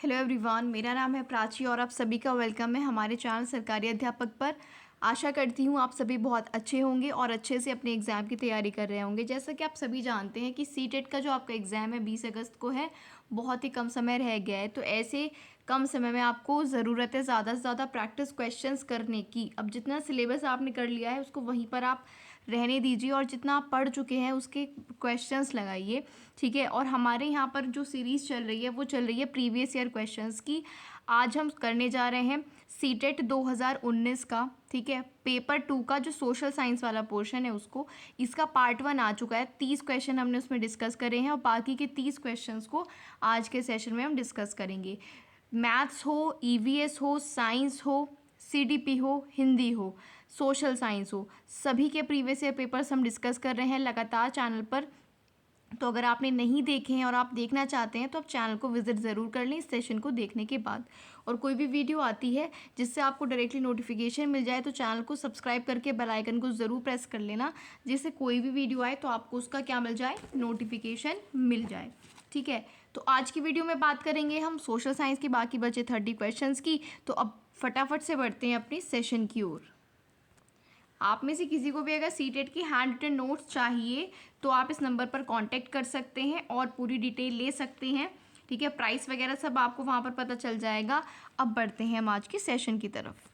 Hello everyone, मेरा नाम है प्राची और आप सभी का वेलकम है हमारे चैनल सरकारी अध्यापक पर। आशा करती हूँ आप सभी बहुत अच्छे होंगे और अच्छे से अपने एग्ज़ाम की तैयारी कर रहे होंगे। जैसा कि आप सभी जानते हैं कि सीटेट का जो आपका एग्ज़ाम है 20 अगस्त को है, बहुत ही कम समय रह गया है। तो ऐसे कम समय में आपको ज़रूरत है ज़्यादा से ज़्यादा प्रैक्टिस क्वेश्चंस करने की। अब जितना सिलेबस आपने कर लिया है उसको वहीं पर आप रहने दीजिए और जितना आप पढ़ चुके हैं उसके क्वेश्चंस लगाइए, ठीक है। और हमारे यहाँ पर जो सीरीज़ चल रही है वो चल रही है प्रीवियस ईयर क्वेश्चंस की। आज हम करने जा रहे हैं सीटेट 2019 का, ठीक है। पेपर 2 का जो सोशल साइंस वाला पोर्शन है उसको, इसका पार्ट 1 आ चुका है। 30 क्वेश्चन हमने उसमें डिस्कस करे हैं और बाकी के 30 क्वेश्चंस को आज के सेशन में हम डिस्कस करेंगे। मैथ्स हो, ईवीएस हो, साइंस हो, सीडीपी हो, हिंदी हो, सोशल साइंस हो, सभी के प्रीवियस ईयर पेपर्स हम डिस्कस कर रहे हैं लगातार चैनल पर। तो अगर आपने नहीं देखे हैं और आप देखना चाहते हैं तो आप चैनल को विजिट ज़रूर कर लें इस सेशन को देखने के बाद। और कोई भी वीडियो आती है जिससे आपको डायरेक्टली नोटिफिकेशन मिल जाए तो चैनल को सब्सक्राइब करके बेल आइकन को ज़रूर प्रेस कर लेना, जिससे कोई भी वीडियो आए तो आपको उसका क्या मिल जाए, नोटिफिकेशन मिल जाए, ठीक है। तो आज की वीडियो में बात करेंगे हम सोशल साइंस के बाकी बचे 30 क्वेश्चंस की। तो अब फटाफट से बढ़ते हैं अपनी सेशन की ओर। आप में से किसी को भी अगर सीटेट की हैंड रिटन नोट्स चाहिए तो आप इस नंबर पर कांटेक्ट कर सकते हैं और पूरी डिटेल ले सकते हैं, ठीक है। प्राइस वगैरह सब आपको वहाँ पर पता चल जाएगा। अब बढ़ते हैं हम आज के सेशन की तरफ।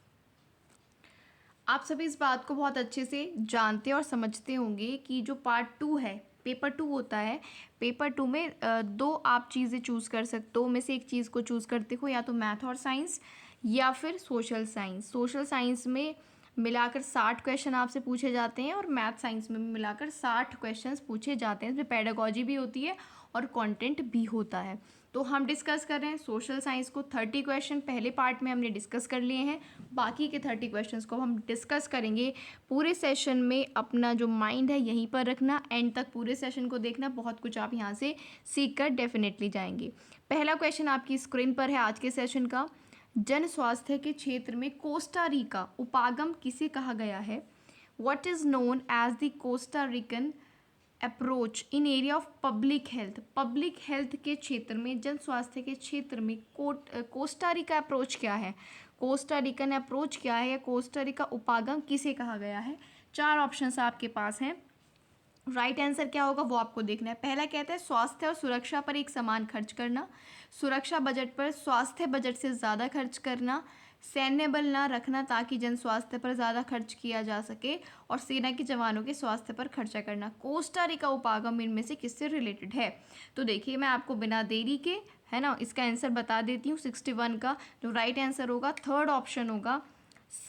आप सभी इस बात को बहुत अच्छे से जानते और समझते होंगे कि जो पार्ट 2 है, पेपर 2 होता है। पेपर 2 में दो आप चीज़ें चूज़ कर सकते हो, में से एक चीज़ को चूज़ करते हो, या तो मैथ और साइंस या फिर सोशल साइंस। सोशल साइंस में मिलाकर 60 क्वेश्चन आपसे पूछे जाते हैं और मैथ साइंस में भी मिलाकर 60 क्वेश्चंस पूछे जाते हैं। इसमें पेडागॉजी भी होती है और कंटेंट भी होता है। तो हम डिस्कस कर रहे हैं सोशल साइंस को। 30 क्वेश्चन पहले पार्ट में हमने डिस्कस कर लिए हैं, बाकी के 30 क्वेश्चंस को हम डिस्कस करेंगे। पूरे सेशन में अपना जो माइंड है यहीं पर रखना, एंड तक पूरे सेशन को देखना, बहुत कुछ आप यहाँ से सीख कर डेफिनेटली जाएंगे। पहला क्वेश्चन आपकी स्क्रीन पर है आज के सेशन का। जन स्वास्थ्य के क्षेत्र में कोस्टा रिका उपागम किसे कहा गया है? What is known as the Costa Rican approach in area of public health? Public health के क्षेत्र में, जन स्वास्थ्य के क्षेत्र में कोस्टा रिका अप्रोच क्या है? कोस्टा रिकन अप्रोच क्या है या कोस्टा रिका उपागम किसे कहा गया है? 4 ऑप्शंस आपके पास हैं। राइट आंसर क्या होगा वो आपको देखना है। पहला कहता है स्वास्थ्य और सुरक्षा पर एक समान खर्च करना, सुरक्षा बजट पर स्वास्थ्य बजट से ज़्यादा खर्च करना, सैन्य बल ना रखना ताकि जन स्वास्थ्य पर ज़्यादा खर्च किया जा सके, और सेना के जवानों के स्वास्थ्य पर खर्चा करना। कोस्टा रिका उपागम इनमें से किससे रिलेटेड है? तो देखिए मैं आपको बिना देरी के, है ना, इसका आंसर बता देती हूँ। 61 का जो राइट आंसर होगा थर्ड ऑप्शन होगा।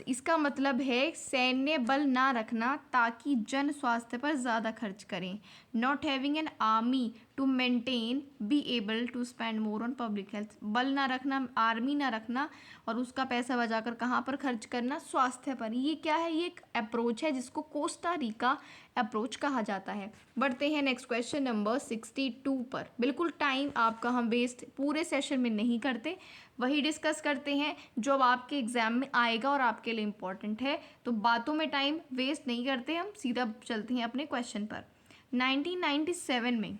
इसका मतलब है सैन्य बल ना रखना ताकि जन स्वास्थ्य पर ज़्यादा खर्च करें। Not having an army to maintain be able to spend more on public health. बल ना रखना, आर्मी ना रखना और उसका पैसा बचाकर कहाँ पर खर्च करना? स्वास्थ्य पर। ये क्या है? ये एक अप्रोच है जिसको कोस्टा रिका अप्रोच कहा जाता है। बढ़ते हैं नेक्स्ट क्वेश्चन नंबर 62 पर। बिल्कुल टाइम आपका हम वेस्ट पूरे सेशन में नहीं करते, वही डिस्कस करते हैं जो अब आपके एग्जाम में आएगा और आपके लिए इम्पॉर्टेंट है। तो बातों में टाइम वेस्ट नहीं करते, हम सीधा चलते हैं अपने क्वेश्चन पर। 1997 में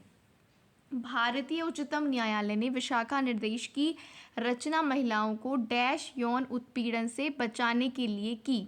भारतीय उच्चतम न्यायालय ने विशाखा निर्देश की रचना महिलाओं को डैश यौन उत्पीड़न से बचाने के लिए की।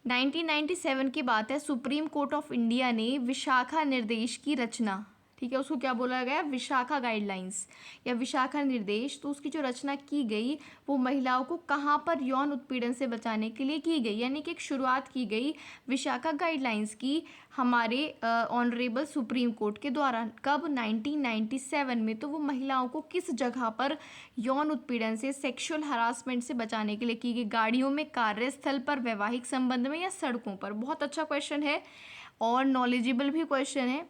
1997 की बात है। सुप्रीम कोर्ट ऑफ इंडिया ने विशाखा निर्देश की रचना, ठीक है, उसको क्या बोला गया? विशाखा गाइडलाइंस या विशाखा निर्देश। तो उसकी जो रचना की गई वो महिलाओं को कहाँ पर यौन उत्पीड़न से बचाने के लिए की गई, यानी कि एक शुरुआत की गई विशाखा गाइडलाइंस की हमारे ऑनरेबल सुप्रीम कोर्ट के द्वारा। कब? 1997 में। तो वो महिलाओं को किस जगह पर यौन उत्पीड़न से, सेक्सुअल हरासमेंट से बचाने के लिए की गई? गाड़ियों में, कार्यस्थल पर, वैवाहिक संबंध में या सड़कों पर? बहुत अच्छा क्वेश्चन है और नॉलेजेबल भी क्वेश्चन है।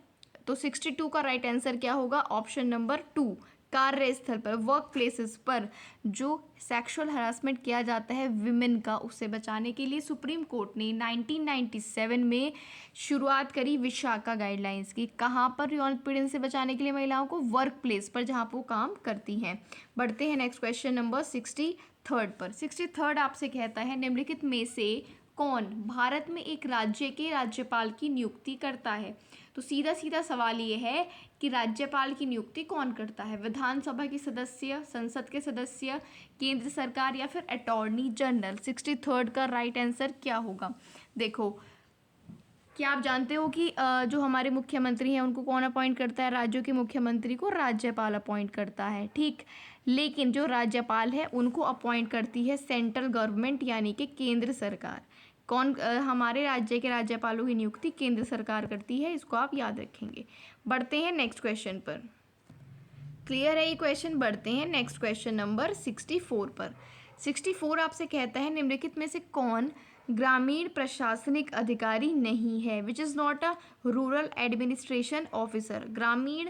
तो 62 का राइट आंसर क्या होगा? ऑप्शन नंबर 2, कार्यस्थल पर, वर्क प्लेसेस पर जो सेक्सुअल हरासमेंट किया जाता है विमेन का, उससे बचाने के लिए सुप्रीम कोर्ट ने 1997 में शुरुआत करी विशाखा गाइडलाइंस की। कहाँ पर यौन उत्पीड़न से बचाने के लिए महिलाओं को? वर्क प्लेस पर, जहाँ पर वो काम करती हैं। बढ़ते हैं नेक्स्ट क्वेश्चन नंबर 63 पर। 63 आपसे कहता है निम्नलिखित में से कौन भारत में एक राज्य के राज्यपाल की नियुक्ति करता है? तो सीधा सीधा सवाल ये है कि राज्यपाल की नियुक्ति कौन करता है? विधानसभा के सदस्य, संसद के सदस्य, केंद्र सरकार या फिर अटॉर्नी जनरल? 63rd का राइट आंसर क्या होगा? देखो, क्या आप जानते हो कि जो हमारे मुख्यमंत्री हैं उनको कौन अपॉइंट करता है? राज्यों के मुख्यमंत्री को राज्यपाल अपॉइंट करता है, ठीक। लेकिन जो राज्यपाल है उनको अपॉइंट करती है सेंट्रल गवर्नमेंट यानी कि केंद्र सरकार। कौन हमारे राज्य के राज्यपालों की नियुक्ति केंद्र सरकार करती है, इसको आप याद रखेंगे। बढ़ते हैं नेक्स्ट क्वेश्चन पर। क्लियर है ये क्वेश्चन? बढ़ते हैं नेक्स्ट क्वेश्चन नंबर 64 पर। 64 आपसे कहता है निम्नलिखित में से कौन ग्रामीण प्रशासनिक अधिकारी नहीं है? Which is not a rural administration officer. ग्रामीण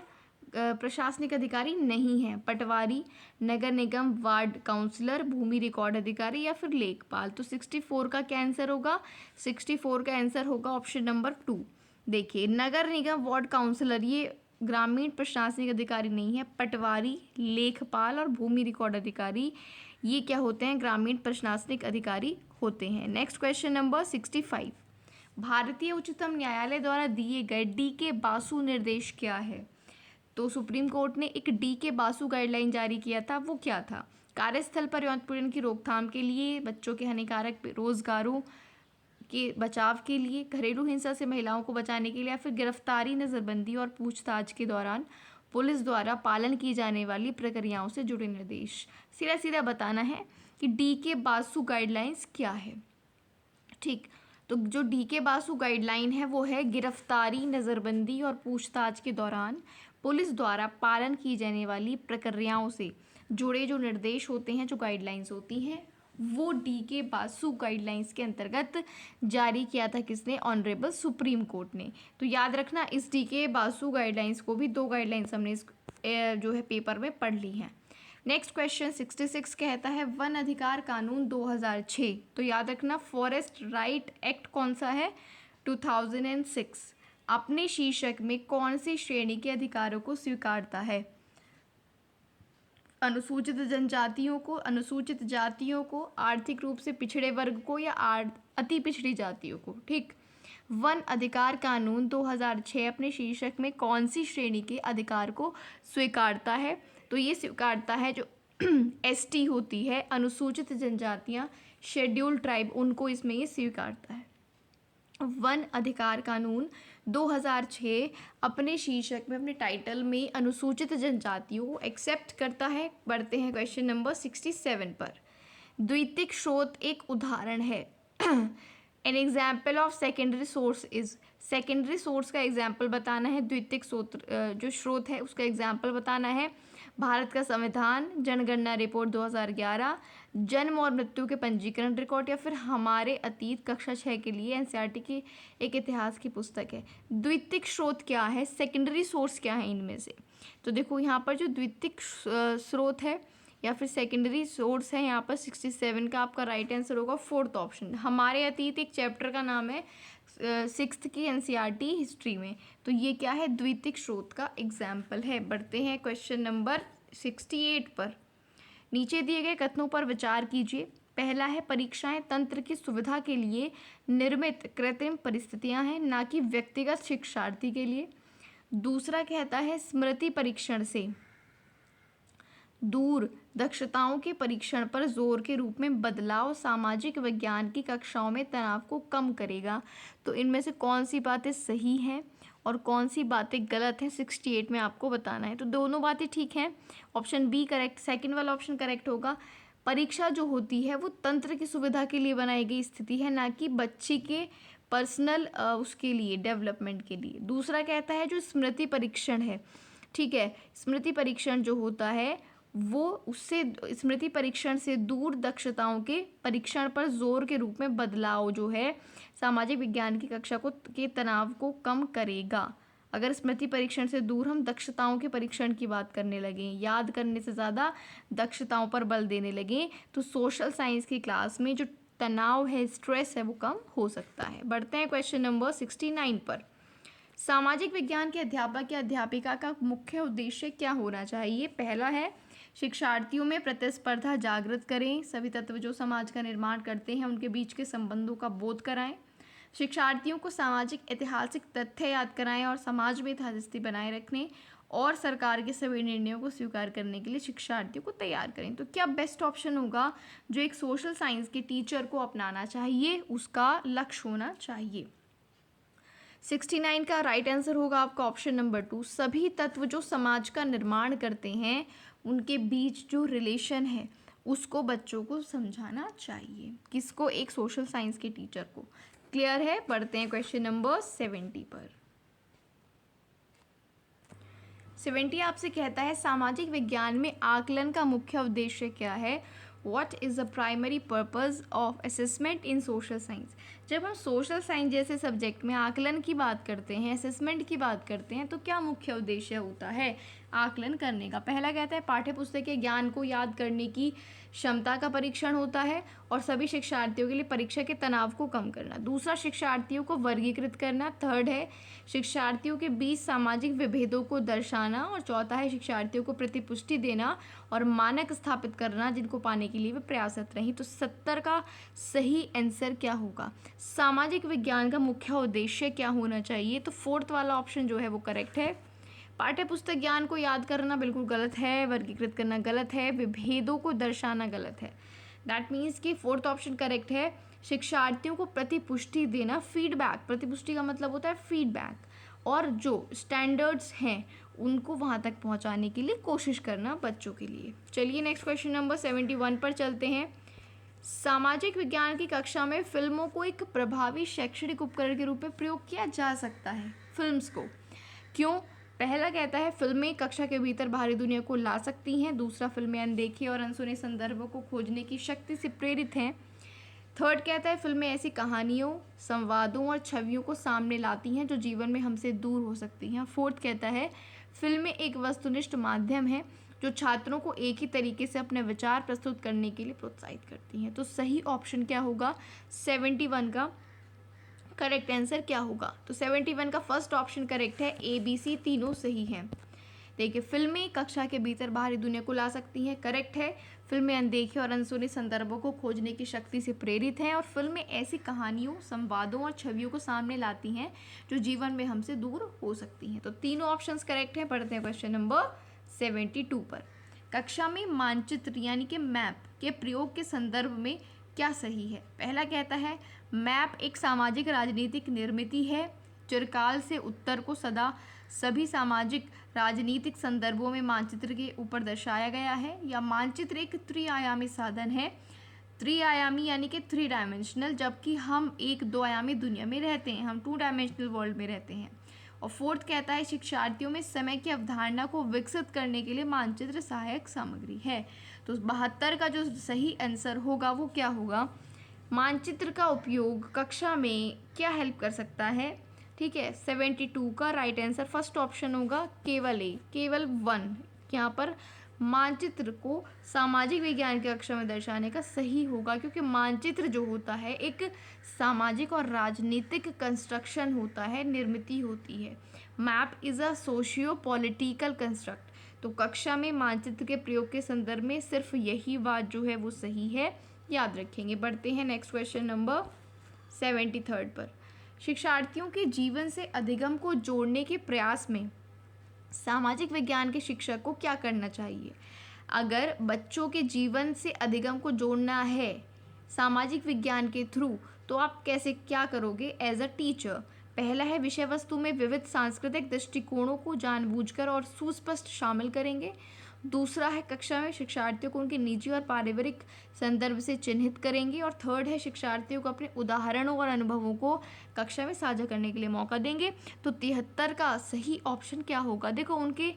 प्रशासनिक अधिकारी नहीं है। पटवारी, नगर निगम वार्ड काउंसलर, भूमि रिकॉर्ड अधिकारी या फिर लेखपाल। तो 64 का क्या आंसर होगा? 64 का आंसर होगा ऑप्शन नंबर 2। देखिए, नगर निगम वार्ड काउंसलर ये ग्रामीण प्रशासनिक अधिकारी नहीं है। पटवारी, लेखपाल और भूमि रिकॉर्ड अधिकारी ये क्या होते हैं? ग्रामीण प्रशासनिक अधिकारी होते हैं। Next question number 65। भारतीय उच्चतम न्यायालय द्वारा दिए गए डी.के. बासु निर्देश क्या है? तो सुप्रीम कोर्ट ने एक डी.के. बासु गाइडलाइन जारी किया था, वो क्या था? कार्यस्थल पर यौन उत्पीड़न की रोकथाम के लिए, बच्चों के हानिकारक रोजगारों के बचाव के लिए, घरेलू हिंसा से महिलाओं को बचाने के लिए, या फिर गिरफ्तारी, नज़रबंदी और पूछताछ के दौरान पुलिस द्वारा पालन की जाने वाली प्रक्रियाओं से जुड़े निर्देश। सीधा सीधा बताना है कि डी.के. बासु गाइडलाइंस क्या है, ठीक। तो जो डी.के. बासु गाइडलाइन है वो है गिरफ्तारी, नज़रबंदी और पूछताछ के दौरान पुलिस द्वारा पालन की जाने वाली प्रक्रियाओं से जुड़े जो निर्देश होते हैं, जो गाइडलाइंस होती हैं, वो डी.के. बासु गाइडलाइंस के अंतर्गत जारी किया था किसने? ऑनरेबल सुप्रीम कोर्ट ने। तो याद रखना, इस डी.के. बासु गाइडलाइंस को भी 2 गाइडलाइंस हमने जो है पेपर में पढ़ ली हैं। नेक्स्ट क्वेश्चन 66 कहता है वन अधिकार कानून 2006। तो याद रखना, फॉरेस्ट राइट एक्ट कौन सा है? 2006। अपने शीर्षक में कौन सी श्रेणी के अधिकारों को स्वीकारता है? अनुसूचित जनजातियों को, अनुसूचित जातियों को, आर्थिक रूप से पिछड़े वर्ग को या अति पिछड़ी जातियों को, ठीक। वन अधिकार कानून 2006 अपने शीर्षक में कौन सी श्रेणी के अधिकार को स्वीकारता है? तो ये स्वीकारता है जो एसटी होती है, अनुसूचित जनजातियां, शेड्यूल्ड ट्राइब, उनको इसमें ये स्वीकारता है। वन अधिकार कानून 2006 अपने शीर्षक में, अपने टाइटल में अनुसूचित जनजातियों को एक्सेप्ट करता है। बढ़ते हैं क्वेश्चन नंबर 67 पर। द्वितीयक स्रोत एक उदाहरण है। An example of secondary source is. Secondary source का एग्जाम्पल बताना है, द्वितीयक स्रोत जो स्रोत है उसका एग्जाम्पल बताना है। भारत का संविधान, जनगणना रिपोर्ट 2011, जन्म और मृत्यु के पंजीकरण रिकॉर्ड, या फिर हमारे अतीत कक्षा 6 के लिए एनसीईआरटी की एक इतिहास की पुस्तक है। द्वितीयक स्रोत क्या है, सेकेंडरी सोर्स क्या है इनमें से? तो देखो यहाँ पर जो द्वितीयक स्रोत है या फिर सेकेंडरी सोर्स है, यहाँ पर 67 का आपका राइट आंसर होगा 4th ऑप्शन। हमारे अतीत एक चैप्टर का नाम है 6th की एनसीईआरटी हिस्ट्री में। तो ये क्या है? द्वितीयक स्रोत का एग्जाम्पल है। बढ़ते हैं क्वेश्चन नंबर 68 पर। नीचे दिए गए कथनों पर विचार कीजिए। पहला है परीक्षाएं तंत्र की सुविधा के लिए निर्मित कृत्रिम परिस्थितियां हैं, ना कि व्यक्तिगत शिक्षार्थी के लिए। दूसरा कहता है स्मृति परीक्षण से दूर दक्षताओं के परीक्षण पर जोर के रूप में बदलाव सामाजिक विज्ञान की कक्षाओं में तनाव को कम करेगा। तो इनमें से कौन सी बातें सही हैं और कौन सी बातें गलत हैं 68 में आपको बताना है। तो दोनों बातें ठीक हैं, ऑप्शन बी करेक्ट, सेकंड वाला ऑप्शन करेक्ट होगा। परीक्षा जो होती है वो तंत्र की सुविधा के लिए बनाई गई स्थिति है, ना कि बच्चे के पर्सनल उसके लिए, डेवलपमेंट के लिए। दूसरा कहता है जो स्मृति परीक्षण है, ठीक है, स्मृति परीक्षण जो होता है वो उससे स्मृति परीक्षण से दूर दक्षताओं के परीक्षण पर जोर के रूप में बदलाव जो है सामाजिक विज्ञान की कक्षा को के तनाव को कम करेगा। अगर स्मृति परीक्षण से दूर हम दक्षताओं के परीक्षण की बात करने लगें, याद करने से ज़्यादा दक्षताओं पर बल देने लगें, तो सोशल साइंस की क्लास में जो तनाव है, स्ट्रेस है, वो कम हो सकता है। बढ़ते हैं क्वेश्चन नंबर 69 पर। सामाजिक विज्ञान के अध्यापक या अध्यापिका का मुख्य उद्देश्य क्या होना चाहिए? पहला है शिक्षार्थियों में प्रतिस्पर्धा जागृत करें। सभी तत्व जो समाज का निर्माण करते हैं उनके बीच के संबंधों का बोध कराएं। शिक्षार्थियों को सामाजिक ऐतिहासिक तथ्य याद कराएं और समाज में यथास्थिति बनाए रखने और सरकार के सभी निर्णयों को स्वीकार करने के लिए शिक्षार्थियों को तैयार करें। तो क्या बेस्ट ऑप्शन होगा जो एक सोशल साइंस के टीचर को अपनाना चाहिए, उसका लक्ष्य होना चाहिए। 69 का राइट आंसर होगा आपका ऑप्शन नंबर 2। सभी तत्व जो समाज का निर्माण करते हैं उनके बीच जो रिलेशन है उसको बच्चों को समझाना चाहिए। किसको? एक सोशल साइंस के टीचर को। क्लियर है? पढ़ते हैं क्वेश्चन नंबर 70 पर। 70 आपसे कहता है सामाजिक विज्ञान में आकलन का मुख्य उद्देश्य क्या है? What is the primary purpose of assessment in social science. जब हम सोशल साइंस जैसे सब्जेक्ट में आकलन की बात करते हैं, असेसमेंट की बात करते हैं, तो क्या मुख्य उद्देश्य होता है आकलन करने का? पहला कहता है पाठ्य पुस्तक के ज्ञान को याद करने की क्षमता का परीक्षण होता है और सभी शिक्षार्थियों के लिए परीक्षा के तनाव को कम करना। दूसरा, शिक्षार्थियों को वर्गीकृत करना। थर्ड है शिक्षार्थियों के बीच सामाजिक विभेदों को दर्शाना। और चौथा है शिक्षार्थियों को प्रतिपुष्टि देना और मानक स्थापित करना जिनको पाने के लिए वे प्रयासरत रहें। तो 70 का सही आंसर क्या होगा? सामाजिक विज्ञान का मुख्य उद्देश्य क्या होना चाहिए? तो फोर्थ वाला ऑप्शन जो है वो करेक्ट है। पाठ्य पुस्तक ज्ञान को याद करना बिल्कुल गलत है, वर्गीकृत करना गलत है, विभेदों को दर्शाना गलत है। दैट मीन्स कि फोर्थ ऑप्शन करेक्ट है। शिक्षार्थियों को प्रतिपुष्टि देना, फीडबैक, प्रतिपुष्टि का मतलब होता है फीडबैक, और जो स्टैंडर्ड्स हैं उनको वहाँ तक पहुँचाने के लिए कोशिश करना बच्चों के लिए। चलिए नेक्स्ट क्वेश्चन नंबर 71 पर चलते हैं। सामाजिक विज्ञान की कक्षा में फिल्मों को एक प्रभावी शैक्षणिक उपकरण के रूप में प्रयोग किया जा सकता है। फिल्म्स को क्यों? पहला कहता है फिल्में कक्षा के भीतर बाहरी दुनिया को ला सकती हैं। दूसरा, फिल्में अनदेखे और अनसुने संदर्भों को खोजने की शक्ति से प्रेरित हैं। थर्ड कहता है फिल्में ऐसी कहानियों, संवादों और छवियों को सामने लाती हैं जो जीवन में हमसे दूर हो सकती हैं। फोर्थ कहता है फिल्में एक वस्तुनिष्ठ माध्यम है जो छात्रों को एक ही तरीके से अपने विचार प्रस्तुत करने के लिए प्रोत्साहित करती हैं। तो सही ऑप्शन क्या होगा? 71 का करेक्ट आंसर क्या होगा? तो 71 का फर्स्ट ऑप्शन करेक्ट है। ए बी सी तीनों सही हैं। देखिए, फिल्में कक्षा के भीतर बाहरी दुनिया को ला सकती हैं, करेक्ट है। फिल्में अनदेखे और अनसुने संदर्भों को खोजने की शक्ति से प्रेरित हैं, और फिल्में ऐसी कहानियों, संवादों और छवियों को सामने लाती हैं जो जीवन में हमसे दूर हो सकती हैं। तो तीनों ऑप्शंस करेक्ट हैं। पढ़ते हैं क्वेश्चन नंबर 72 पर। कक्षा में मानचित्र यानी कि मैप के प्रयोग के संदर्भ में क्या सही है? पहला कहता है मैप एक सामाजिक राजनीतिक निर्मिति है। चिरकाल से उत्तर को सदा सभी सामाजिक राजनीतिक संदर्भों में मानचित्र के ऊपर दर्शाया गया है। या मानचित्र एक त्रिआयामी साधन है। त्रिआयामी यानी कि 3 डायमेंशनल, जबकि हम एक 2 आयामी दुनिया में रहते हैं, हम 2 डायमेंशनल वर्ल्ड में रहते हैं। और फोर्थ कहता है शिक्षार्थियों में समय की अवधारणा को विकसित करने के लिए मानचित्र सहायक सामग्री है। तो 72 का जो सही आंसर होगा वो क्या होगा? मानचित्र का उपयोग कक्षा में क्या हेल्प कर सकता है? ठीक है, 72 का राइट आंसर फर्स्ट ऑप्शन होगा केवल ए, केवल 1 यहाँ पर मानचित्र को सामाजिक विज्ञान की कक्षा में दर्शाने का सही होगा, क्योंकि मानचित्र जो होता है एक सामाजिक और राजनीतिक कंस्ट्रक्शन होता है, निर्मिति होती है। Map is a socio political construct. तो कक्षा में मानचित्र के प्रयोग के संदर्भ में सिर्फ यही बात जो है वो सही है, याद रखेंगे। बढ़ते हैं नेक्स्ट क्वेश्चन नंबर 73 पर। शिक्षार्थियों के जीवन से अधिगम को जोड़ने के प्रयास में सामाजिक विज्ञान के शिक्षक को क्या करना चाहिए? अगर बच्चों के जीवन से अधिगम को जोड़ना है सामाजिक विज्ञान के थ्रू, तो आप कैसे क्या करोगे एज अ टीचर? पहला है विषय वस्तु में विविध सांस्कृतिक दृष्टिकोणों को जानबूझकर और सुस्पष्ट शामिल करेंगे। दूसरा है कक्षा में शिक्षार्थियों को उनके निजी और पारिवारिक संदर्भ से चिन्हित करेंगे। और थर्ड है शिक्षार्थियों को अपने उदाहरणों और अनुभवों को कक्षा में साझा करने के लिए मौका देंगे। तो 73 का सही ऑप्शन क्या होगा? देखो, उनके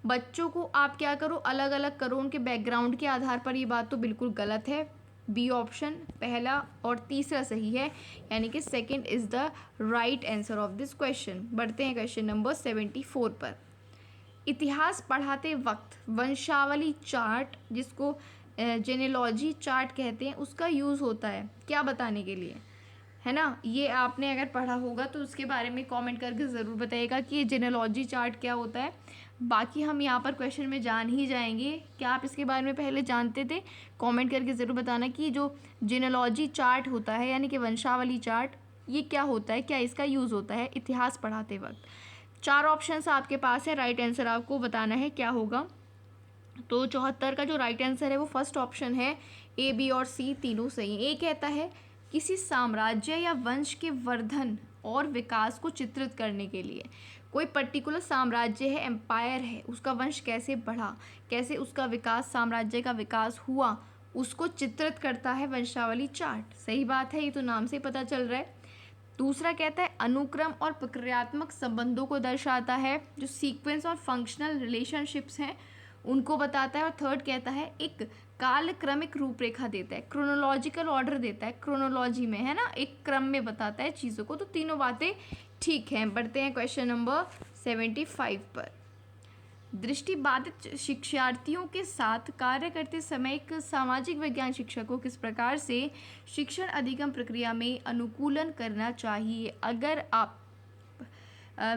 बच्चों को आप क्या करो, अलग अलग करो उनके बैकग्राउंड के आधार पर। ये बात तो बिल्कुल गलत है। बी ऑप्शन पहला और तीसरा सही है, यानी कि second is the right answer of this question. बढ़ते हैं क्वेश्चन नंबर 74 पर। इतिहास पढ़ाते वक्त वंशावली चार्ट, जिसको जेनेलॉजी चार्ट कहते हैं, उसका यूज़ होता है क्या बताने के लिए, है ना? ये आपने अगर पढ़ा होगा तो उसके बारे में कमेंट करके ज़रूर बताइएगा कि ये जेनेलॉजी चार्ट क्या होता है। बाकी हम यहाँ पर क्वेश्चन में जान ही जाएंगे। क्या आप इसके बारे में पहले जानते थे? कमेंट करके ज़रूर बताना कि जो जीनोलॉजी चार्ट होता है यानी कि वंशावली चार्ट, ये क्या होता है, क्या इसका यूज़ होता है इतिहास पढ़ाते वक्त। 4 ऑप्शंस आपके पास है, राइट आंसर आपको बताना है क्या होगा। तो 74 का जो राइट आंसर है वो फर्स्ट ऑप्शन है, ए, बी और सी तीनों सही। ए कहता है किसी साम्राज्य या वंश के वर्धन और विकास को चित्रित करने के लिए। कोई पर्टिकुलर साम्राज्य है, एम्पायर है, उसका वंश कैसे बढ़ा, कैसे उसका विकास, साम्राज्य का विकास हुआ, उसको चित्रित करता है वंशावली चार्ट। सही बात है, ये तो नाम से ही पता चल रहा है। दूसरा कहता है अनुक्रम और प्रक्रियात्मक संबंधों को दर्शाता है, जो सीक्वेंस और फंक्शनल रिलेशनशिप्स हैं उनको बताता है। और थर्ड कहता है एक कालक्रमिक रूपरेखा देता है, क्रोनोलॉजिकल ऑर्डर देता है, क्रोनोलॉजी में है ना, एक क्रम में बताता है चीज़ों को। तो तीनों बातें ठीक हैं। बढ़ते हैं क्वेश्चन नंबर 75 पर। दृष्टिबाधित शिक्षार्थियों के साथ कार्य करते समय एक सामाजिक विज्ञान शिक्षक को किस प्रकार से शिक्षण अधिगम प्रक्रिया में अनुकूलन करना चाहिए? अगर आप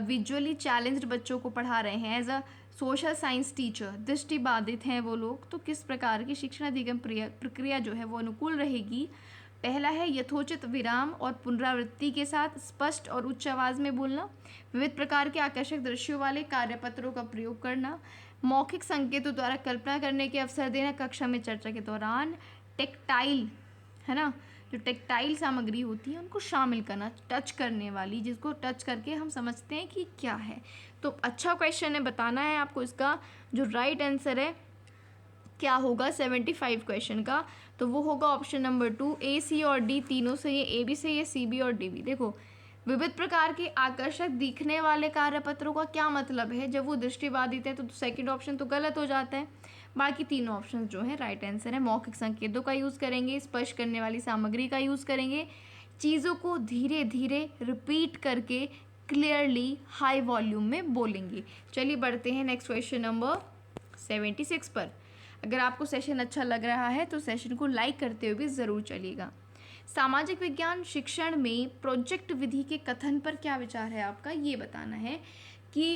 विजुअली चैलेंज्ड बच्चों को पढ़ा रहे हैं as a social science teacher, दृष्टिबाधित हैं वो लोग, तो किस प्रकार की शिक्षण अधिगम प्रक्रिया जो है वो अनुकूल रहेगी? पहला है यथोचित विराम और पुनरावृत्ति के साथ स्पष्ट और उच्च आवाज़ में बोलना, विविध प्रकार के आकर्षक दृश्यों वाले कार्यपत्रों का प्रयोग करना, मौखिक संकेतों द्वारा कल्पना करने के अवसर देना कक्षा में चर्चा के दौरान, टेक्टाइल है ना, जो टेक्टाइल सामग्री होती है उनको शामिल करना, टच करने वाली, जिसको टच करके हम समझते हैं कि क्या है। तो अच्छा क्वेश्चन है, बताना है आपको इसका जो राइट आंसर है क्या होगा 75 क्वेश्चन का। तो वो होगा ऑप्शन नंबर 2, ए, सी और डी तीनों सही है। ए भी सही है, सी भी और डी भी। देखो विविध प्रकार के आकर्षक दिखने वाले कार्यपत्रों का क्या मतलब है, जब वो दृष्टिबाधित है तो सेकंड ऑप्शन तो गलत हो जाता है। बाकी तीनों ऑप्शन जो है राइट आंसर है। मौखिक संकेतों का यूज़ करेंगे, स्पर्श करने वाली सामग्री का यूज़ करेंगे, चीज़ों को धीरे धीरे रिपीट करके क्लियरली हाई वॉल्यूम में बोलेंगे। चलिए बढ़ते हैं नेक्स्ट क्वेश्चन नंबर 76 पर। अगर आपको सेशन अच्छा लग रहा है तो सेशन को लाइक करते हुए भी ज़रूर चलिएगा। सामाजिक विज्ञान शिक्षण में प्रोजेक्ट विधि के कथन पर क्या विचार है आपका, ये बताना है कि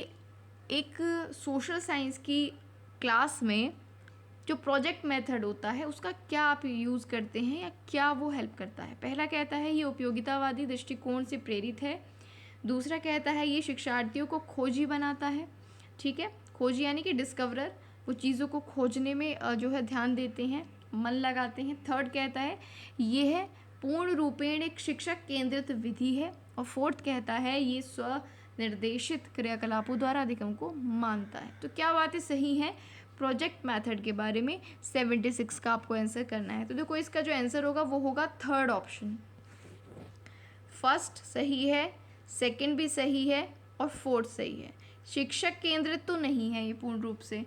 एक सोशल साइंस की क्लास में जो प्रोजेक्ट मेथड होता है उसका क्या आप यूज़ करते हैं या क्या वो हेल्प करता है। पहला कहता है ये उपयोगितावादी दृष्टिकोण से प्रेरित है। दूसरा कहता है ये शिक्षार्थियों को खोजी बनाता है। ठीक है, खोजी यानी कि डिस्कवरर, वो चीज़ों को खोजने में जो है ध्यान देते हैं, मन लगाते हैं। थर्ड कहता है ये है पूर्ण रूपेण एक शिक्षक केंद्रित विधि है। और फोर्थ कहता है ये स्वनिर्देशित क्रियाकलापों द्वारा अधिगम को मानता है। तो क्या बातें सही हैं प्रोजेक्ट मेथड के बारे में? 76 का आपको आंसर करना है। तो देखो इसका जो आंसर होगा वो होगा थर्ड ऑप्शन। फर्स्ट सही है, सेकंड भी सही है और फोर्थ सही है। शिक्षक केंद्रित तो नहीं है ये पूर्ण रूप से,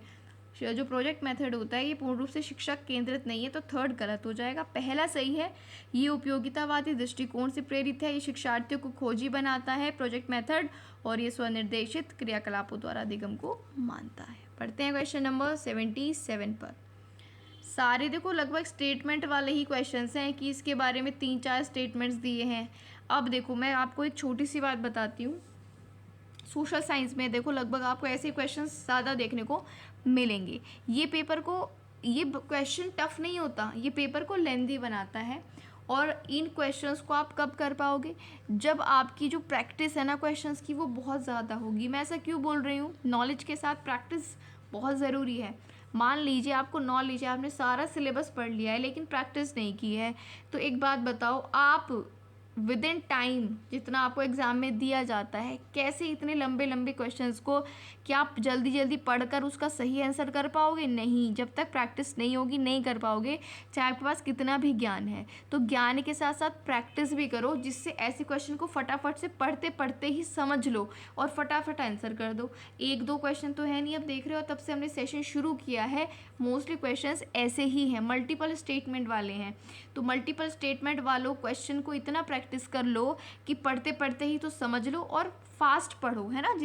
जो प्रोजेक्ट मेथड होता है ये पूर्ण रूप से शिक्षक केंद्रित नहीं है, तो थर्ड गलत हो जाएगा। पहला सही है, ये उपयोगितावादी दृष्टिकोण से प्रेरित है, ये शिक्षार्थियों को खोजी बनाता है प्रोजेक्ट मेथड, और ये स्वनिर्देशित क्रियाकलापों द्वारा अधिगम को मानता है। पढ़ते हैं क्वेश्चन नंबर 77 पर। सारे देखो लगभग स्टेटमेंट वाले ही क्वेश्चंस हैं कि इसके बारे में 3-4 स्टेटमेंट्स दिए हैं। अब देखो मैं आपको एक छोटी सी बात बताती हूँ। सोशल साइंस में देखो लगभग आपको ऐसे क्वेश्चंस ज़्यादा देखने को मिलेंगे। ये पेपर को, ये क्वेश्चन टफ नहीं होता, ये पेपर को लेंदी बनाता है। और इन क्वेश्चंस को आप कब कर पाओगे, जब आपकी जो प्रैक्टिस है ना क्वेश्चंस की वो बहुत ज़्यादा होगी। मैं ऐसा क्यों बोल रही हूँ, नॉलेज के साथ प्रैक्टिस बहुत ज़रूरी है। मान लीजिए आपको लीजिए आपने सारा सिलेबस पढ़ लिया है लेकिन प्रैक्टिस नहीं की है, तो एक बात बताओ, आप विद इन टाइम जितना आपको एग्ज़ाम में दिया जाता है कैसे इतने लंबे लंबे क्वेश्चंस को क्या आप जल्दी जल्दी पढ़कर उसका सही आंसर कर पाओगे? नहीं, जब तक प्रैक्टिस नहीं होगी नहीं कर पाओगे, चाहे आपके पास कितना भी ज्ञान है। तो ज्ञान के साथ साथ प्रैक्टिस भी करो, जिससे ऐसे क्वेश्चन को फटाफट से पढ़ते पढ़ते ही समझ लो और फटाफट आंसर कर दो। 1-2 क्वेश्चन तो है नहीं, अब देख रहे हो तब से हमने सेशन शुरू किया है, मोस्टली क्वेश्चंस ऐसे ही हैं, मल्टीपल स्टेटमेंट वाले हैं। तो मल्टीपल स्टेटमेंट वालों क्वेश्चन को इतना प्रैक्टिस कर लो कि पढ़ते पढ़ते ही तो समझ लो, और फास्ट पढ़ो, है ना।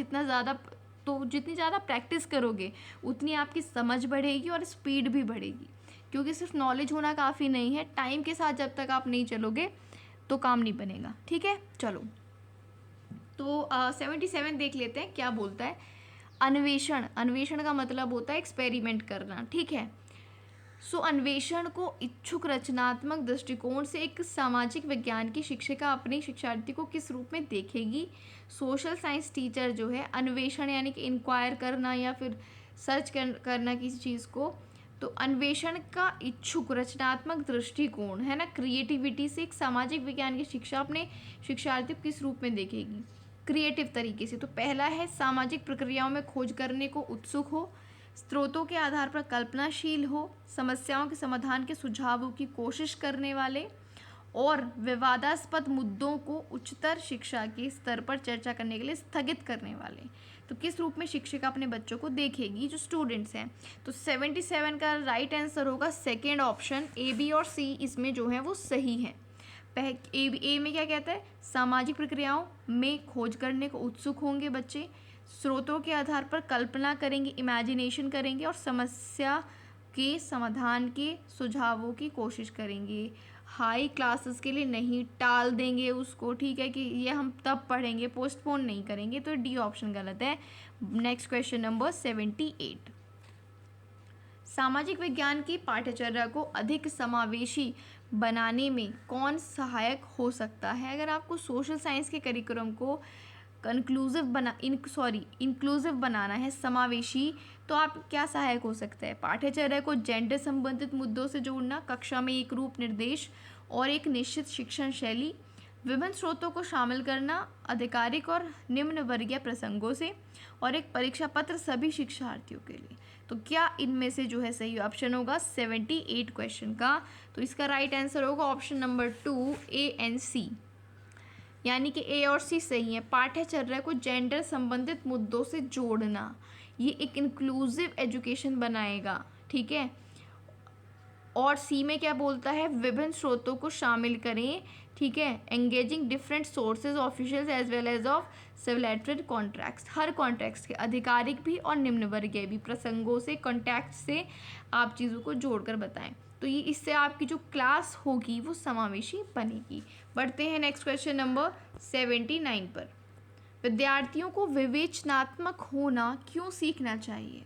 जितनी ज़्यादा प्रैक्टिस करोगे उतनी आपकी समझ बढ़ेगी और स्पीड भी बढ़ेगी, क्योंकि सिर्फ नॉलेज होना काफ़ी नहीं है, टाइम के साथ जब तक आप नहीं चलोगे तो काम नहीं बनेगा। ठीक है, चलो तो 77 देख लेते हैं क्या बोलता है। अन्वेषण, अन्वेषण का मतलब होता है एक्सपेरिमेंट करना, ठीक है। सो अन्वेषण को इच्छुक रचनात्मक दृष्टिकोण से एक सामाजिक विज्ञान की शिक्षिका अपने शिक्षार्थी को किस रूप में देखेगी। सोशल साइंस टीचर जो है अन्वेषण यानी कि इंक्वायर करना या फिर सर्च करना किसी चीज़ को, तो अन्वेषण का इच्छुक रचनात्मक दृष्टिकोण है ना, क्रिएटिविटी से एक सामाजिक विज्ञान की शिक्षा अपने शिक्षार्थी को किस रूप में देखेगी, क्रिएटिव तरीके से। तो पहला है सामाजिक प्रक्रियाओं में खोज करने को उत्सुक हो, स्रोतों के आधार पर कल्पनाशील हो, समस्याओं के समाधान के सुझावों की कोशिश करने वाले और विवादास्पद मुद्दों को उच्चतर शिक्षा के स्तर पर चर्चा करने के लिए स्थगित करने वाले। तो किस रूप में शिक्षिका अपने बच्चों को देखेगी, जो स्टूडेंट्स हैं। तो 77 का राइट आंसर होगा सेकेंड ऑप्शन, ए बी और सी इसमें जो है वो सही है। ए में क्या कहता है, सामाजिक प्रक्रियाओं में खोज करने को उत्सुक होंगे बच्चे, स्रोतों के आधार पर कल्पना करेंगे, इमेजिनेशन करेंगे और समस्या के समाधान के सुझावों की कोशिश करेंगे। हाई क्लासेस के लिए नहीं, टाल देंगे उसको, ठीक है, कि ये हम तब पढ़ेंगे, पोस्टपोन नहीं करेंगे। तो डी ऑप्शन गलत है। नेक्स्ट क्वेश्चन नंबर 78, सामाजिक विज्ञान की पाठ्यचर्या को अधिक समावेशी बनाने में कौन सहायक हो सकता है। अगर आपको सोशल साइंस के करिकुलम को इंक्लूसिव बनाना है, समावेशी, तो आप क्या सहायक हो सकता है। पाठ्यचर्या को जेंडर संबंधित मुद्दों से जोड़ना, कक्षा में एक रूप निर्देश और एक निश्चित शिक्षण शैली, विभिन्न स्रोतों को शामिल करना, आधिकारिक और निम्न वर्गीय प्रसंगों से, और एक परीक्षा पत्र सभी शिक्षार्थियों के लिए। तो क्या इनमें से जो है सही ऑप्शन होगा 78 क्वेश्चन का। तो इसका राइट आंसर होगा ऑप्शन नंबर 2, ए एंड सी, यानी कि ए और सी सही है। पाठ्यचर्या को जेंडर संबंधित मुद्दों से जोड़ना, ये एक इंक्लूसिव एजुकेशन बनाएगा, ठीक है। और सी में क्या बोलता है, विभिन्न स्रोतों को शामिल करें, ठीक है, engaging different sources officials as well as of civilated contracts, हर कॉन्ट्रैक्ट्स के, आधिकारिक भी और निम्न वर्गीय भी, प्रसंगों से, कॉन्टैक्ट से आप चीज़ों को जोड़कर बताएं। तो ये इससे आपकी जो क्लास होगी वो समावेशी बनेगी। बढ़ते हैं नेक्स्ट क्वेश्चन नंबर 79 पर, विद्यार्थियों को विवेचनात्मक होना क्यों सीखना चाहिए।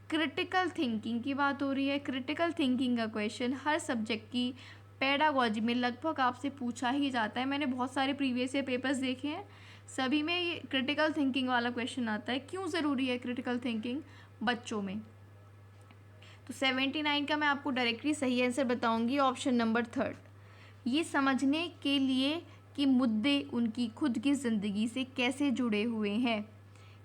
क्रिटिकल थिंकिंग की बात हो रही है। क्रिटिकल थिंकिंग का क्वेश्चन हर सब्जेक्ट की पेडागोजी में लगभग आपसे पूछा ही जाता है। मैंने बहुत सारे प्रीवियस ईयर पेपर्स देखे हैं, सभी में ये क्रिटिकल थिंकिंग वाला क्वेश्चन आता है। क्यों ज़रूरी है क्रिटिकल थिंकिंग बच्चों में। तो 79 का मैं आपको डायरेक्टली सही आंसर बताऊंगी, ऑप्शन नंबर 3, ये समझने के लिए कि मुद्दे उनकी खुद की ज़िंदगी से कैसे जुड़े हुए हैं।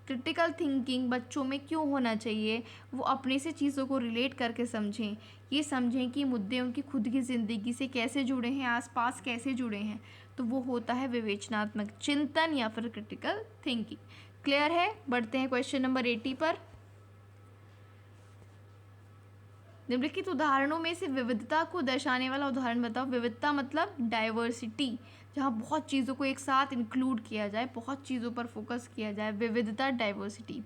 क्रिटिकल थिंकिंग बच्चों में क्यों होना चाहिए, वो अपने से चीज़ों को रिलेट करके समझें, ये समझें कि मुद्दे उनकी खुद की ज़िंदगी से कैसे जुड़े हैं, आसपास कैसे जुड़े हैं। तो वो होता है विवेचनात्मक चिंतन या फिर क्रिटिकल थिंकिंग। क्लियर है। बढ़ते हैं क्वेश्चन नंबर 80 पर। निम्नलिखित उदाहरणों में से विविधता को दर्शाने वाला उदाहरण बताओ। विविधता मतलब डाइवर्सिटी, जहाँ बहुत चीज़ों को एक साथ इंक्लूड किया जाए, बहुत चीज़ों पर फोकस किया जाए, विविधता, डाइवर्सिटी।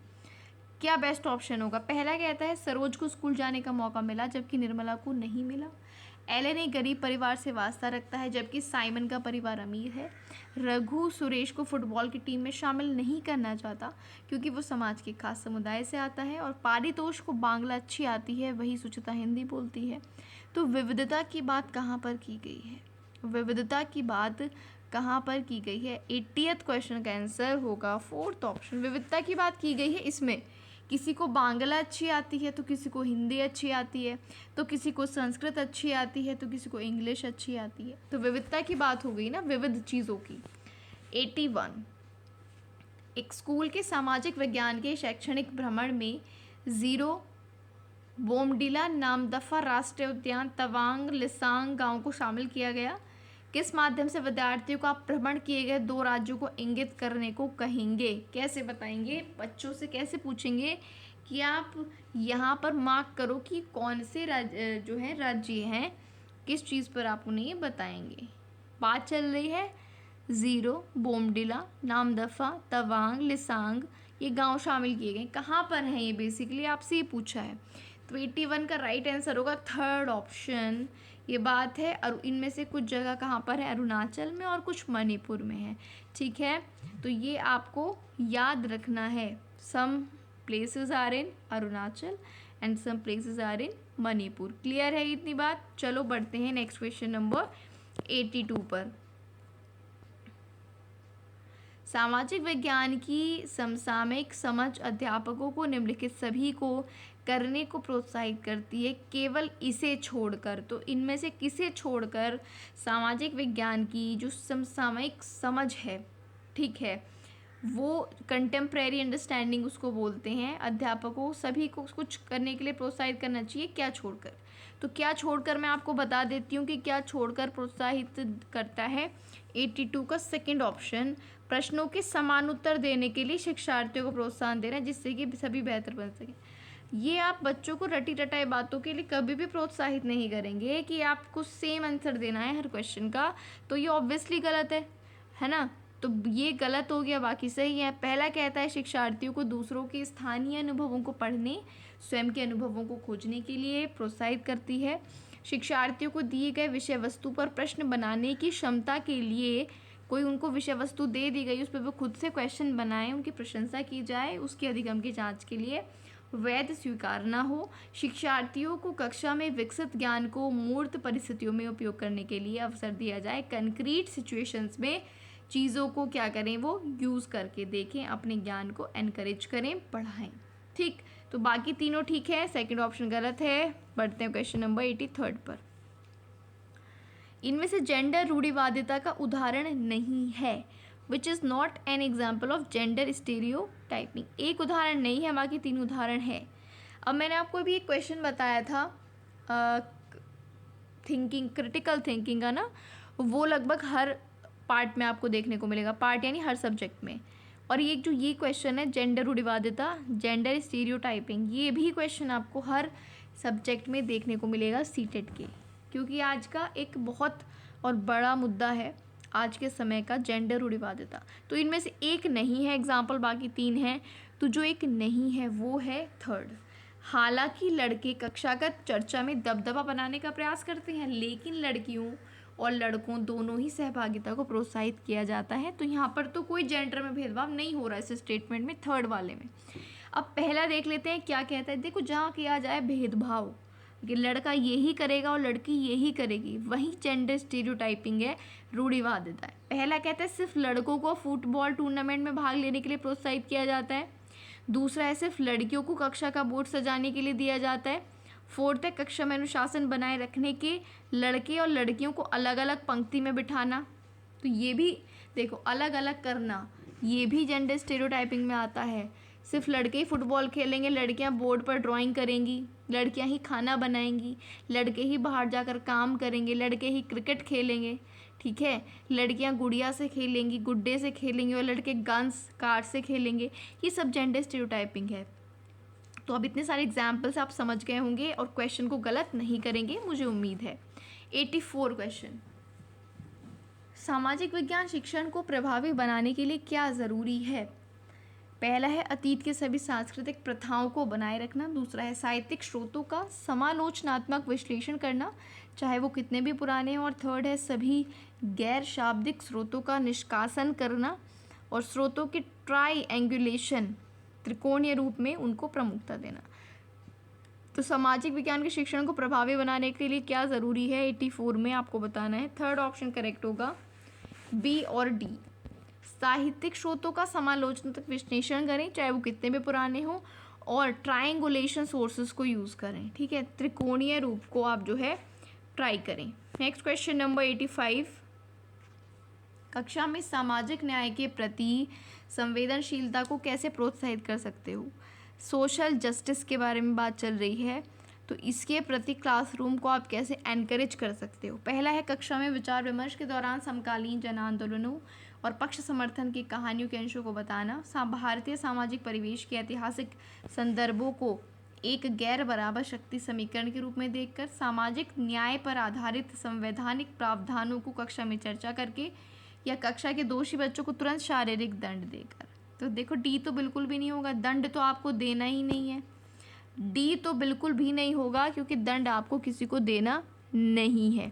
क्या बेस्ट ऑप्शन होगा। पहला कहता है सरोज को स्कूल जाने का मौका मिला जबकि निर्मला को नहीं मिला। एलन एक गरीब परिवार से वास्ता रखता है जबकि साइमन का परिवार अमीर है। रघु सुरेश को फुटबॉल की टीम में शामिल नहीं करना चाहता क्योंकि वो समाज के खास समुदाय से आता है। और पारितोष को बांग्ला अच्छी आती है, वही सुचिता हिंदी बोलती है। तो विविधता की बात कहाँ पर की गई है, विविधता की बात कहाँ पर की गई है। 80th क्वेश्चन का आंसर होगा 4th ऑप्शन, विविधता की बात की गई है। इसमें किसी को बांग्ला अच्छी आती है तो किसी को हिंदी अच्छी आती है, तो किसी को संस्कृत अच्छी आती है तो किसी को इंग्लिश अच्छी आती है। तो विविधता की बात हो गई ना, विविध चीज़ों की। 81, एक स्कूल के सामाजिक विज्ञान के शैक्षणिक भ्रमण में ज़ीरो बोमडिला नामदफा राष्ट्रीय उद्यान तवांग लिसांग गांव को शामिल किया गया। किस माध्यम से विद्यार्थियों को आप भ्रमण किए गए 2 राज्यों को इंगित करने को कहेंगे, कैसे बताएंगे। बच्चों से कैसे पूछेंगे कि आप यहाँ पर मार्क करो कि कौन से जो है राज्य हैं, किस चीज़ पर आप उन्हें बताएंगे। बात चल रही है ज़ीरो बोमडिला नामदफा तवांग लिसांग, ये गांव शामिल किए गए, कहाँ पर हैं ये, बेसिकली आपसे ये पूछा है। तो 81 का राइट आंसर होगा 3rd ऑप्शन। ये बात है और इनमें से कुछ जगह कहाँ पर है, अरुणाचल में और कुछ मणिपुर में है, ठीक है। तो ये आपको याद रखना है। सम places are in Arunachal and some places are in Manipur. Clear है इतनी बात? चलो बढ़ते हैं नेक्स्ट क्वेश्चन नंबर 82 पर। सामाजिक विज्ञान की समसामयिक समझ अध्यापकों को निम्नलिखित सभी को करने को प्रोत्साहित करती है केवल इसे छोड़कर। तो इनमें से किसे छोड़कर सामाजिक विज्ञान की जो समसामयिक समझ है, ठीक है, वो कंटेम्प्रेरी अंडरस्टैंडिंग उसको बोलते हैं, अध्यापकों सभी को कुछ करने के लिए प्रोत्साहित करना चाहिए। क्या छोड़कर? तो क्या छोड़कर मैं आपको बता देती हूँ कि क्या छोड़कर प्रोत्साहित करता है। 82 का सेकंड ऑप्शन, प्रश्नों के समान उत्तर देने के लिए शिक्षार्थियों को प्रोत्साहन दे रहे हैं जिससे कि सभी बेहतर बन सकें। ये आप बच्चों को रटी रटाई बातों के लिए कभी भी प्रोत्साहित नहीं करेंगे कि आपको सेम आंसर देना है हर क्वेश्चन का, तो ये ऑब्वियसली गलत है ना। तो ये गलत हो गया, बाकी सही है। पहला कहता है शिक्षार्थियों को दूसरों के स्थानीय अनुभवों को पढ़ने, स्वयं के अनुभवों को खोजने के लिए प्रोत्साहित करती है। शिक्षार्थियों को दिए गए विषय वस्तु पर प्रश्न बनाने की क्षमता के लिए कोई उनको विषय वस्तु दे दी गई, उस पर वो खुद से क्वेश्चन बनाएं, उनकी प्रशंसा की जाए, उसके अधिगम की जांच के लिए वैध स्वीकार न हो। शिक्षार्थियों को कक्षा में विकसित ज्ञान को मूर्त परिस्थितियों में उपयोग करने के लिए अवसर दिया जाए। कंक्रीट सिचुएशंस में चीज़ों को क्या करें, वो यूज़ करके देखें, अपने ज्ञान को एनकरेज करें, पढ़ाएं। ठीक, तो बाकी तीनों ठीक है, सेकंड ऑप्शन गलत है। बढ़ते हैं क्वेश्चन नंबर 83 पर। इनमें से जेंडर रूढ़िवादिता का उदाहरण नहीं है, which is not an example of gender stereotyping. एक उदाहरण नहीं है, बाकी तीन उदाहरण है। अब मैंने आपको अभी एक क्वेश्चन बताया था थिंकिंग, क्रिटिकल थिंकिंग का ना, वो लगभग हर पार्ट में आपको देखने को मिलेगा, पार्ट यानी हर सब्जेक्ट में। और ये क्वेश्चन है जेंडर रूढ़िवादिता, जेंडर स्टीरियोटाइपिंग, ये भी क्वेश्चन आपको हर सब्जेक्ट में देखने को मिलेगा सीटेट के, क्योंकि आज का एक बहुत और बड़ा मुद्दा है आज के समय का जेंडर रूढ़िवादिता। तो इनमें से एक नहीं है एग्जाम्पल, बाकी तीन हैं। तो जो एक नहीं है वो है थर्ड। हालांकि लड़के कक्षागत चर्चा में दबदबा बनाने का प्रयास करते हैं, लेकिन लड़कियों और लड़कों दोनों ही सहभागिता को प्रोत्साहित किया जाता है। तो यहाँ पर तो कोई जेंडर में भेदभाव नहीं हो रहा है इस स्टेटमेंट में, थर्ड वाले में। अब पहला देख लेते हैं क्या कहता है। देखो, जहाँ किया जाए भेदभाव कि लड़का यही करेगा और लड़की यही करेगी, वही जेंडर स्टीरियोटाइपिंग है, रूढ़िवादिता है। पहला कहता है सिर्फ लड़कों को फुटबॉल टूर्नामेंट में भाग लेने के लिए प्रोत्साहित किया जाता है। दूसरा है सिर्फ लड़कियों को कक्षा का बोर्ड सजाने के लिए दिया जाता है। फोर्थ है कक्षा में अनुशासन बनाए रखने के लड़के और लड़कियों को अलग अलग पंक्ति में बिठाना। तो ये भी देखो, अलग अलग करना, ये भी जेंडर स्टीरियोटाइपिंग में आता है। सिर्फ लड़के ही फुटबॉल खेलेंगे, लड़कियां बोर्ड पर ड्राइंग करेंगी, लड़कियां ही खाना बनाएंगी, लड़के ही बाहर जाकर काम करेंगे, लड़के ही क्रिकेट खेलेंगे, ठीक है, लड़कियां गुड़िया से खेलेंगी, गुड्डे से खेलेंगी और लड़के गन्स कार से खेलेंगे। ये सब जेंडर स्टीरियोटाइपिंग है। तो अब इतने सारे एग्जाम्पल्स आप समझ गए होंगे और क्वेश्चन को गलत नहीं करेंगे, मुझे उम्मीद है। 84 क्वेश्चन, सामाजिक विज्ञान शिक्षण को प्रभावी बनाने के लिए क्या ज़रूरी है। पहला है अतीत के सभी सांस्कृतिक प्रथाओं को बनाए रखना। दूसरा है साहित्यिक स्रोतों का समालोचनात्मक विश्लेषण करना, चाहे वो कितने भी पुराने हों। और थर्ड है सभी गैर शाब्दिक स्रोतों का निष्कासन करना और स्रोतों के ट्राईएंगुलेशन, त्रिकोणीय रूप में उनको प्रमुखता देना। तो सामाजिक विज्ञान के शिक्षण को प्रभावी बनाने के लिए क्या ज़रूरी है, 84 में आपको बताना है। थर्ड ऑप्शन करेक्ट होगा, बी और डी। साहित्यिक स्रोतों का समालोचनात्मक विश्लेषण करें, चाहे वो कितने भी पुराने हों, और ट्रायंगुलेशन सोर्सेज को यूज़ करें, ठीक है, त्रिकोणीय रूप को आप जो है ट्राई करें। नेक्स्ट क्वेश्चन नंबर 85, कक्षा में सामाजिक न्याय के प्रति संवेदनशीलता को कैसे प्रोत्साहित कर सकते हो। सोशल जस्टिस के बारे में बात चल रही है, तो इसके प्रति क्लासरूम को आप कैसे एनकरेज कर सकते हो। पहला है कक्षा में विचार विमर्श के दौरान समकालीन जन आंदोलनों और पक्ष समर्थन की कहानियों के अंशों को बताना। भारतीय सामाजिक परिवेश के ऐतिहासिक संदर्भों को एक गैर बराबर शक्ति समीकरण के रूप में देखकर सामाजिक न्याय पर आधारित संवैधानिक प्रावधानों को कक्षा में चर्चा करके या कक्षा के दोषी बच्चों को तुरंत शारीरिक दंड देकर। तो देखो, डी तो बिल्कुल भी नहीं होगा, दंड तो आपको देना ही नहीं है। डी तो बिल्कुल भी नहीं होगा क्योंकि दंड आपको किसी को देना नहीं है,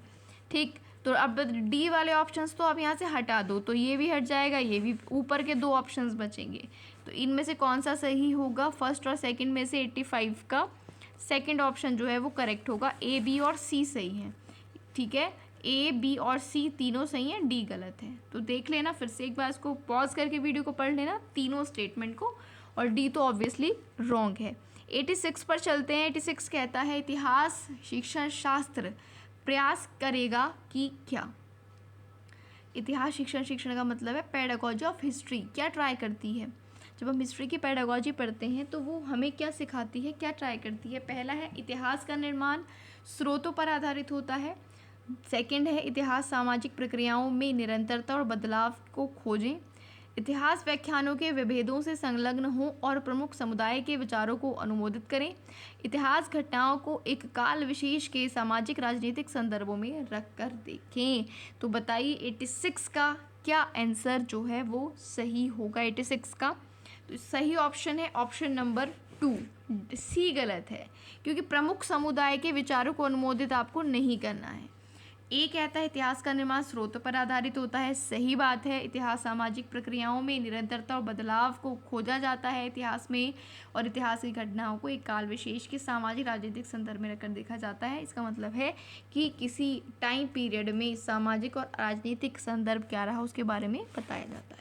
ठीक। तो अब डी वाले ऑप्शंस तो आप यहाँ से हटा दो, तो ये भी हट जाएगा, ये भी, ऊपर के दो ऑप्शंस बचेंगे, तो इनमें से कौन सा सही होगा? फर्स्ट और सेकंड में से 85 का सेकंड ऑप्शन जो है वो करेक्ट होगा। ए, बी और सी सही है, ठीक है। ए, बी और सी तीनों सही हैं, डी गलत है। तो देख लेना फिर से एक बार, इसको पॉज करके वीडियो को पढ़ लेना तीनों स्टेटमेंट को, और डी तो ऑब्वियसली रॉन्ग है। 86 पर चलते हैं। 86 कहता है इतिहास शिक्षण शास्त्र प्रयास करेगा कि क्या? इतिहास शिक्षण का मतलब है पेडागॉजी ऑफ हिस्ट्री। क्या ट्राई करती है? जब हम हिस्ट्री की पेडागॉजी पढ़ते हैं तो वो हमें क्या सिखाती है, क्या ट्राई करती है? पहला है इतिहास का निर्माण स्रोतों पर आधारित होता है। सेकंड है इतिहास सामाजिक प्रक्रियाओं में निरंतरता और बदलाव को खोजें। इतिहास व्याख्यानों के विभेदों से संलग्न हों और प्रमुख समुदाय के विचारों को अनुमोदित करें। इतिहास घटनाओं को एक काल विशेष के सामाजिक राजनीतिक संदर्भों में रखकर देखें। तो बताइए 86 का क्या आंसर जो है वो सही होगा? 86 का तो सही ऑप्शन है ऑप्शन नंबर 2, सी गलत है, क्योंकि प्रमुख समुदाय के विचारों को अनुमोदित आपको नहीं करना है। ए कहता है इतिहास का निर्माण स्रोतों पर आधारित होता है, सही बात है। इतिहास सामाजिक प्रक्रियाओं में निरंतरता और बदलाव को खोजा जाता है इतिहास में, और इतिहास की घटनाओं को एक काल विशेष के सामाजिक राजनीतिक संदर्भ में रखकर देखा जाता है। इसका मतलब है कि किसी टाइम पीरियड में सामाजिक और राजनीतिक संदर्भ क्या रहा उसके बारे में बताया जाता है।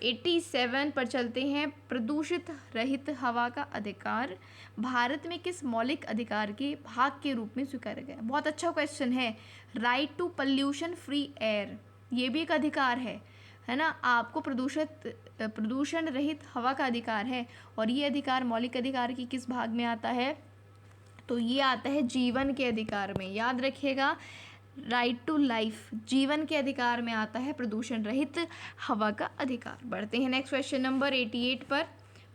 87 पर चलते हैं। प्रदूषित रहित हवा का अधिकार भारत में किस मौलिक अधिकार के भाग के रूप में स्वीकारा गया? बहुत अच्छा क्वेश्चन है। Right to pollution free air, ये भी एक अधिकार है ना। आपको प्रदूषण रहित हवा का अधिकार है, और ये अधिकार मौलिक अधिकार की किस भाग में आता है? तो ये आता है जीवन के अधिकार में। याद रखिएगा, राइट टू लाइफ जीवन के अधिकार में आता है प्रदूषण रहित हवा का अधिकार। बढ़ते हैं नेक्स्ट क्वेश्चन नंबर 88 पर।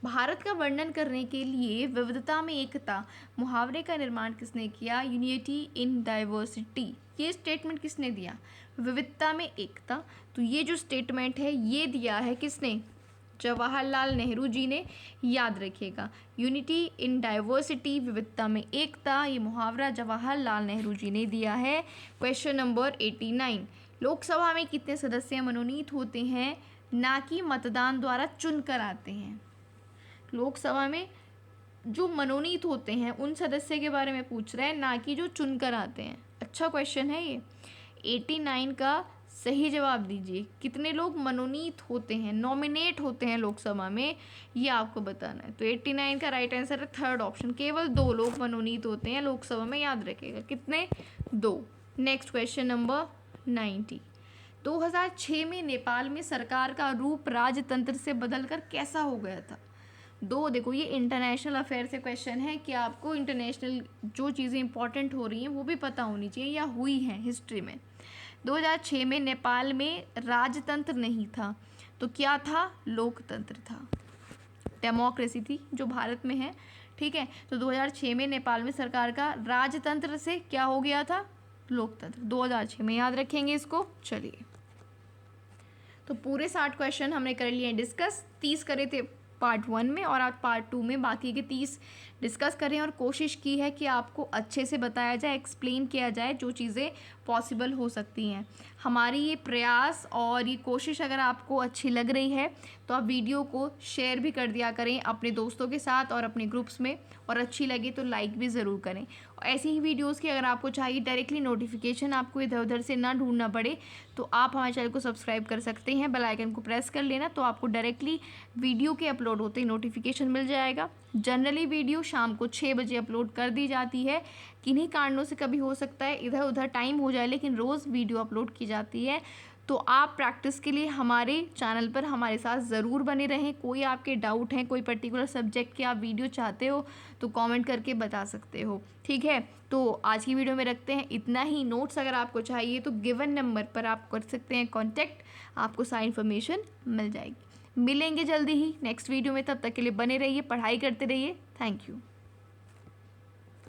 भारत का वर्णन करने के लिए विविधता में एकता मुहावरे का निर्माण किसने किया? यूनिटी इन डाइवर्सिटी, ये स्टेटमेंट किसने दिया? विविधता में एकता, तो ये जो स्टेटमेंट है ये दिया है किसने? जवाहरलाल नेहरू जी ने। याद रखिएगा, यूनिटी इन डाइवर्सिटी विविधता में एकता, ये मुहावरा जवाहरलाल नेहरू जी ने दिया है। क्वेश्चन नंबर 89, लोकसभा में कितने सदस्य मनोनीत होते हैं ना कि मतदान द्वारा चुनकर आते हैं? लोकसभा में जो मनोनीत होते हैं उन सदस्य के बारे में पूछ रहा है, ना कि जो चुनकर आते हैं। अच्छा क्वेश्चन है ये। 89 का सही जवाब दीजिए। कितने लोग मनोनीत होते हैं, नॉमिनेट होते हैं लोकसभा में, ये आपको बताना है। तो 89 का राइट आंसर है थर्ड ऑप्शन, केवल 2 लोग मनोनीत होते हैं लोकसभा में। याद रखिएगा कितने? 2। नेक्स्ट क्वेश्चन नंबर 90, 2006 में नेपाल में सरकार का रूप राजतंत्र से बदलकर कैसा हो गया था? देखो ये इंटरनेशनल अफेयर से क्वेश्चन है कि आपको इंटरनेशनल जो चीज़ें इंपॉर्टेंट हो रही हैं वो भी पता होनी चाहिए या हुई हैं हिस्ट्री में। 2006 में नेपाल में राजतंत्र नहीं था, तो क्या था? लोकतंत्र था, डेमोक्रेसी थी जो भारत में है, ठीक है। तो 2006 में नेपाल में सरकार का राजतंत्र से क्या हो गया था? लोकतंत्र। 2006 में, याद रखेंगे इसको। चलिए, तो पूरे 60 क्वेश्चन हमने कर लिए डिस्कस। 30 करे थे पार्ट 1 में, और आज पार्ट 2 में बाकी के 30 डिस्कस करें, और कोशिश की है कि आपको अच्छे से बताया जाए, एक्सप्लेन किया जाए जो चीज़ें पॉसिबल हो सकती हैं। हमारी ये प्रयास और ये कोशिश अगर आपको अच्छी लग रही है तो आप वीडियो को शेयर भी कर दिया करें अपने दोस्तों के साथ और अपने ग्रुप्स में, और अच्छी लगे तो लाइक भी ज़रूर करें। और ऐसी ही वीडियोस की अगर आपको चाहिए डायरेक्टली नोटिफिकेशन, आपको इधर उधर से ना ढूंढना पड़े, तो आप हमारे चैनल को सब्सक्राइब कर सकते हैं। बेल आइकन को प्रेस कर लेना, तो आपको डायरेक्टली वीडियो के अपलोड होते ही नोटिफिकेशन मिल जाएगा। जनरली वीडियो शाम को 6 बजे अपलोड कर दी जाती है। किन्हीं कारणों से कभी हो सकता है इधर उधर टाइम हो जाए, लेकिन रोज़ वीडियो अपलोड की जाती है। तो आप प्रैक्टिस के लिए हमारे चैनल पर हमारे साथ ज़रूर बने रहें। कोई आपके डाउट हैं, कोई पर्टिकुलर सब्जेक्ट के आप वीडियो चाहते हो तो कमेंट करके बता सकते हो, ठीक है। तो आज की वीडियो में रखते हैं इतना ही। नोट्स अगर आपको चाहिए तो गिवन नंबर पर आप कर सकते हैं कॉन्टैक्ट, आपको सारी इन्फॉर्मेशन मिल जाएगी। मिलेंगे जल्दी ही नेक्स्ट वीडियो में, तब तक के लिए बने रहिए, पढ़ाई करते रहिए। Thank you.